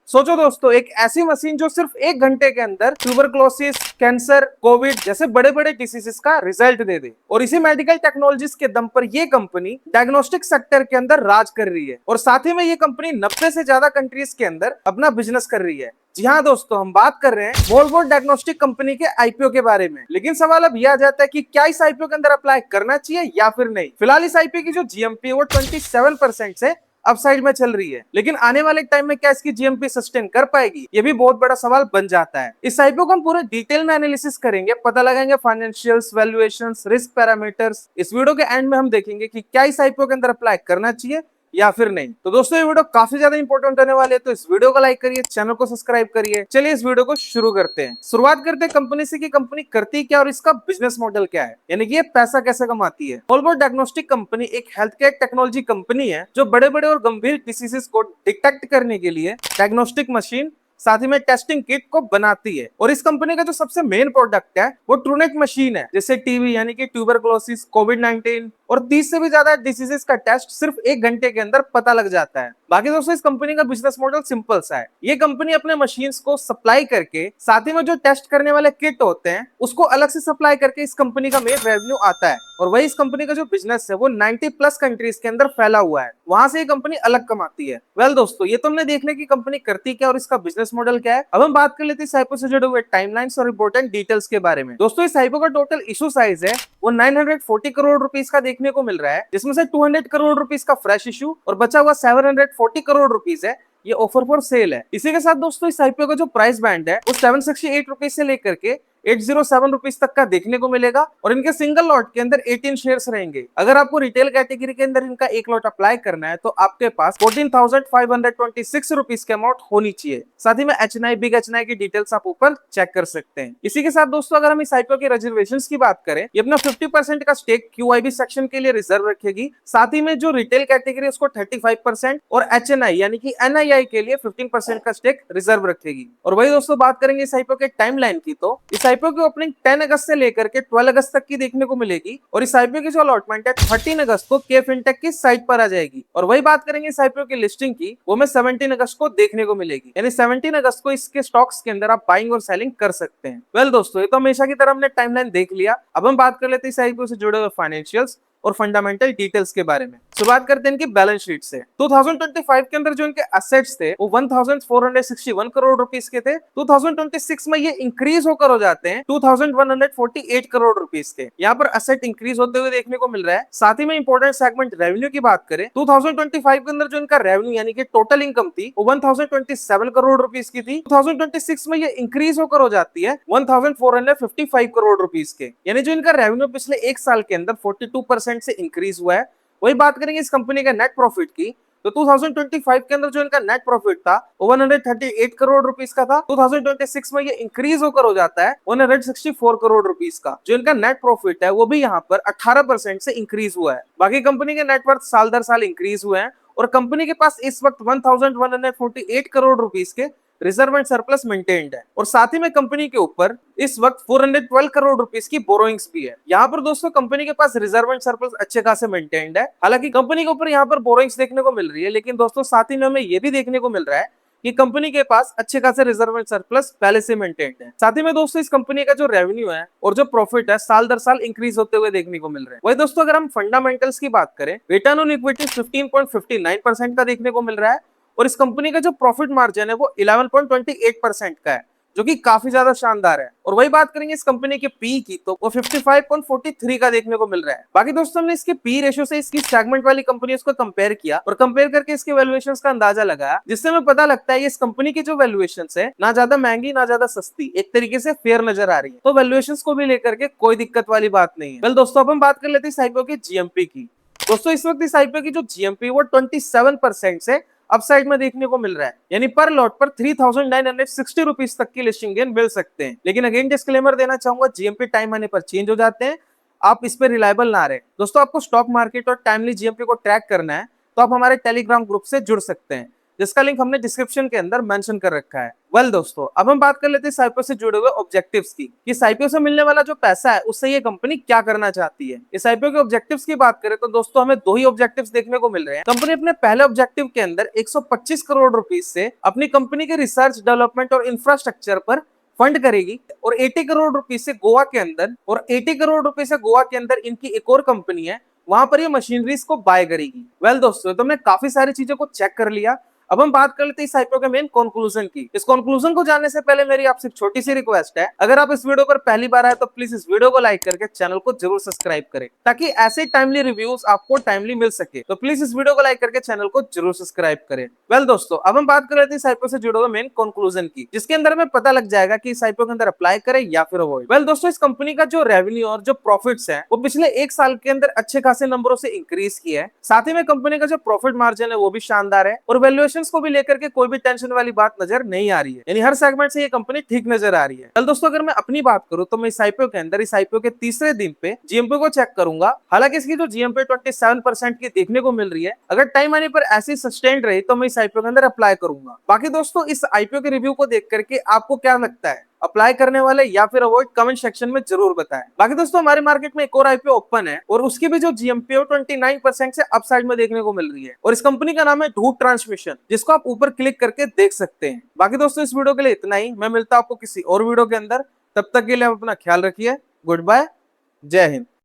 सोचो दोस्तों, एक ऐसी मशीन जो सिर्फ 1 घंटे के अंदर ट्यूबरक्लोसिस, कैंसर, कोविड जैसे बड़े बड़े डिसीजेस का रिजल्ट दे दे। और इसी मेडिकल टेक्नोलॉजीज के दम पर ये कंपनी डायग्नोस्टिक सेक्टर के अंदर राज कर रही है। और साथ ही में ये कंपनी 90 से ज्यादा कंट्रीज के अंदर अपना बिजनेस कर रही है। जी हाँ दोस्तों, हम बात कर रहे हैं वोल्वो डायग्नोस्टिक कंपनी के आईपीओ के बारे में। लेकिन सवाल अब यह आ जाता है कि क्या इस आईपीओ के अंदर अप्लाई करना चाहिए या फिर नहीं। फिलहाल इस आईपीओ की जो जीएमपी है वो 27% से अपसाइड में चल रही है। लेकिन आने वाले टाइम में क्या इसकी जीएमपी सस्टेन कर पाएगी, ये भी बहुत बड़ा सवाल बन जाता है। इस आईपीओ को हम पूरे डिटेल में एनालिसिस करेंगे, पता लगाएंगे फाइनेंशियल्स, वैल्यूएशंस, रिस्क पैरामीटर्स। इस वीडियो के एंड में हम देखेंगे कि क्या इस आईपीओ के अंदर अप्लाई करना चाहिए या फिर नहीं। तो दोस्तों, ये वीडियो काफी ज्यादा इंपॉर्टेंट होने वाली है, तो इस वीडियो को लाइक करिए, चैनल को सब्सक्राइब करिए। चलिए इस वीडियो को शुरू करते हैं। शुरुआत करते हैं कंपनी से कि कंपनी करती क्या और इसका बिजनेस मॉडल क्या है, यानी कि ये पैसा कैसे कमाती है। वोल्वो डायग्नोस्टिक कंपनी एक हेल्थ केयर टेक्नोलॉजी कंपनी है जो बड़े बड़े और गंभीर डिसीजेस को डिटेक्ट करने के लिए डायग्नोस्टिक मशीन, साथ ही में टेस्टिंग किट को बनाती है। और इस कंपनी का जो सबसे मेन प्रोडक्ट है वो ट्रूनेट मशीन है, जैसे टीबी यानी कि ट्यूबरक्लोसिस, कोविड-19 और 30 से भी ज्यादा डिसीजेस का टेस्ट सिर्फ 1 घंटे के अंदर पता लग जाता है। बाकी दोस्तों, इस कंपनी का बिजनेस मॉडल सिंपल सा है। ये कंपनी अपने मशीन्स को सप्लाई करके साथ ही में जो टेस्ट करने वाले किट होते हैं उसको अलग से सप्लाई करके इस कंपनी का मेन रेवेन्यू आता है। और वही इस कंपनी का जो बिजनेस है वो 90+ कंट्रीज के अंदर फैला हुआ है, वहां से ये कंपनी अलग कमाती है। वेल दोस्तों, ये तो हमने देख लिया कि कंपनी करती क्या और इसका बिजनेस मॉडल क्या है। अब हम बात कर लेते हैं इस आईपीओ से जुड़े हुए टाइमलाइंस और इंपॉर्टेंट डिटेल्स के बारे में। दोस्तों, इस आईपीओ का टोटल इशू साइज है वो 940 करोड़ रुपीस का देखने को मिल रहा है, जिसमें से 200 करोड़ रुपीस का फ्रेश इशू और बचा हुआ 740 करोड़ रुपीस है ये ऑफर फॉर सेल है। इसी के साथ दोस्तों, इस आईपीओ का जो प्राइस बैंड है वो 768 रुपीस से लेकर के 807 रुपीस तक का देखने को मिलेगा। और इनके सिंगल लॉट के अंदर 18 शेयर्स रहेंगे। अगर आपको रिटेल कैटेगरी के अंदर इनका एक लॉट अप्लाई करना है तो आपके पास 14,526 रुपीस की अमाउंट होनी चाहिए। साथ ही में एचएनआई, बिग एचएनआई की डिटेल्स आप ऊपर चेक कर सकते हैं। इसी के साथ दोस्तों, अगर हम इस आईपीओ के रिजर्वेशंस की बात करें, ये अपना 50% का स्टेक क्यूआईबी सेक्शन के लिए रिजर्व रखेगी। साथ ही में जो रिटेल कैटेगरी है उसको 35% और एचएनआई यानी कि एनआईआई के लिए 15% का स्टेक रिजर्व रखेगी। और वही दोस्तों, बात करेंगे इस आईपीओ के टाइमलाइन की, तो इस आईपीओ की ओपनिंग 10 अगस्त से लेकर के 12 अगस्त तक की देखने को मिलेगी। और इस आईपीओ की जो अलॉटमेंट है 13 अगस्त को के फिनटेक की साइट पर आ जाएगी। और वही बात करेंगे इस आईपीओ की लिस्टिंग की, वो में 17 अगस्त को देखने को मिलेगी, यानी 17 अगस्त को इसके स्टॉक्स के अंदर आप बाइंग और सेलिंग कर सकते हैं। वेल दोस्तों, ये तो हमेशा की तरह हमने टाइमलाइन देख लिया। अब हम बात कर लेते हैं इस आईपीओ से जुड़े हुए फाइनेंशियल्स और फंडामेंटल डिटेल्स के बारे में। शुरुआत करते हैं इनकी बैलेंस शीट से। 2025 के अंदर जो इनके असेट्स थे वो 1461 करोड़ रुपीस के थे। 2026 में ये इंक्रीज होकर हो जाते हैं 2148 करोड़ रुपीस के। यहाँ पर असेट इंक्रीज होते हुए देखने को मिल रहा है। साथ ही में इंपॉर्टेंट सेगमेंट रेवेन्यू की बात करें, 2025 के अंदर जो इनका रेवेन्यू यानी कि टोटल इनकम थी वो 1027 करोड़ रुपीस की थी। 2026 में ये इंक्रीज होकर हो जाती है 1455 करोड़ रुपीस के, यानी जो इनका रेवेन्यू पिछले एक साल के अंदर 42% से इंक्रीज हुआ है। वही बात करेंगे इस कंपनी के नेट प्रॉफिट की, तो 2025 के अंदर जो इनका नेट प्रॉफिट था वो 138 करोड़ रुपीस का था। 2026 में ये इंक्रीज होकर हो जाता है 164 करोड़ रुपीस का। जो इनका नेट प्रॉफिट है वो भी यहाँ पर 18% से इंक्रीज हुआ है। बाकी कंपनी के नेटवर्थ साल दर साल इंक्रीज हुए हैं और कंपनी के पास इस वक्त 1148 करोड़ रुपीस के रिजर्व एंड सरप्लस मेंटेन्ड है। और साथ ही में कंपनी के ऊपर इस वक्त 412 करोड़ रुपीस की बोरोइंग्स भी है। यहाँ पर दोस्तों कंपनी के पास रिजर्व एंड सरप्लस अच्छे खासे मेंटेन्ड है। हालांकि कंपनी के ऊपर यहाँ पर बोरोइंग्स देखने को मिल रही है, लेकिन दोस्तों साथ ही में हमें ये भी देखने को मिल रहा है कि कंपनी के पास अच्छे खासे रिजर्व एंड सरप्लस पहले से मेंटेन्ड है। साथ ही में दोस्तों इस कंपनी का जो रेवेन्यू है और जो प्रॉफिट है साल दर साल इंक्रीज होते हुए देखने को मिल रहे हैं। वही दोस्तों, अगर हम फंडामेंटल्स की बात करें, रिटर्न ऑन इक्विटी 15.59% का देखने को मिल रहा है। और इस कंपनी का जो प्रॉफिट मार्जिन है वो 11.28% का है, जो कि काफी ज्यादा शानदार है। और वही बात करेंगे इस कंपनी के पी की, तो वो 55.43 का देखने को मिल रहा है। बाकी दोस्तों, हमने इसके पी रेशियो से इसकी सेगमेंट वाली कंपनियों को कंपेयर किया और कंपेयर करके इसके वैल्यूएशंस का अंदाजा लगाया, जिससे हमें पता लगता है इस कंपनी की जो वैल्यूएशंस है ना ज्यादा महंगी ना ज्यादा सस्ती, एक तरीके से फेयर नजर आ रही है। तो वैल्यूएशंस को भी लेकर के कोई दिक्कत वाली बात नहीं है। वेल दोस्तों, अब हम बात कर लेते हैं इस आईपीओ की जीएमपी की। दोस्तों, इस वक्त इस आईपीओ की जो जीएमपी वो 27% से अपसाइड में देखने को मिल रहा है, यानी पर लॉट पर 3,960 रुपीस तक की लिस्टिंग गेन मिल सकते हैं। लेकिन अगेन डिस्क्लेमर देना चाहूंगा, जीएमपी टाइम आने पर चेंज हो जाते हैं, आप इस पे रिलायबल ना रहे। दोस्तों, आपको स्टॉक मार्केट और टाइमली जीएमपी को ट्रैक करना है तो आप हमारे टेलीग्राम ग्रुप से जुड़ सकते हैं। जिसका लिंक हमने डिस्क्रिप्शन के अंदर मेंशन कर रखा है। वेल दोस्तों, अब हम बात कर लेते हैं इस आईपीओ से जुड़े हुए ऑब्जेक्टिव्स की, कि इस आईपीओ से मिलने वाला जो पैसा है उससे ये कंपनी क्या करना चाहती है। इस आईपीओ के ऑब्जेक्टिव्स की बात करें तो दोस्तों हमें दो ही ऑब्जेक्टिव्स देखने को मिल रहे हैं। कंपनी अपने पहले ऑब्जेक्टिव के अंदर 125 करोड़ रुपीज से अपनी कंपनी के रिसर्च, डेवलपमेंट और इंफ्रास्ट्रक्चर पर फंड करेगी, और 80 करोड़ रुपीज से गोवा के अंदर, और 80 करोड़ रुपीज से गोवा के अंदर इनकी एक और कंपनी है, वहां पर ये मशीनरीज को बाय करेगी। वेल दोस्तों, तो हमने काफी सारी चीजों को चेक कर लिया। अब हम बात कर लेते हैं इस आईपीओ के मेन कंक्लूजन की। इस कंक्लूजन को जानने से पहले मेरी आपसे छोटी सी रिक्वेस्ट है, अगर आप इस वीडियो पर पहली बार आए तो प्लीज इस वीडियो को लाइक करके चैनल को जरूर सब्सक्राइब करें, ताकि ऐसे टाइमली रिव्यूज आपको टाइमली मिल सके। तो प्लीज इस वीडियो को लाइक करके चैनल को जरूर सब्सक्राइब करें। वेल दोस्तों, अब हम बात कर लेते हैं इस आईपीओ से जुड़े हुए मेन कंक्लूजन की, जिसके अंदर हमें पता लग जाएगा कि इस आईपीओ के अंदर अप्लाई करें या फिर अवॉइड। वेल दोस्तों, इस कंपनी का जो रेवेन्यू और जो प्रॉफिट्स है वो पिछले एक साल के अंदर अच्छे खासे नंबरों से इंक्रीज किया है। साथ ही में कंपनी का जो प्रॉफिट मार्जिन है वो भी शानदार है, और वैल्यूएशंस को भी लेकर के कोई भी टेंशन वाली बात नजर नहीं आ रही है, यानी हर सेगमेंट से ये कंपनी ठीक नजर आ रही है। कल दोस्तों, अगर मैं अपनी बात करूं तो मैं इस आईपीओ के अंदर, इस आईपीओ के तीसरे दिन पे जीएमपी को चेक करूंगा। हालांकि इसकी जो जीएमपी 27% की देखने को मिल रही है, अगर टाइम आने पर ऐसी सस्टेन्ड रही तो मैं इस आईपीओ के अंदर अप्लाई करूंगा। बाकी दोस्तों, इस आईपीओ के रिव्यू को देख करके आपको क्या लगता है, अप्लाई करने वाले या फिर अवॉइड, कमेंट सेक्शन में जरूर बताएं। बाकी दोस्तों, हमारे मार्केट में एक और आईपीओ ओपन है, और उसकी भी जो जीएमपी है 29% से अपसाइड में देखने को मिल रही है, और इस कंपनी का नाम है धूप ट्रांसमिशन, जिसको आप ऊपर क्लिक करके देख सकते हैं। बाकी दोस्तों, इस वीडियो के लिए इतना ही। मैं मिलता हूं आपको किसी और वीडियो के अंदर, तब तक के लिए आप अपना ख्याल रखिए। गुड बाय, जय हिंद।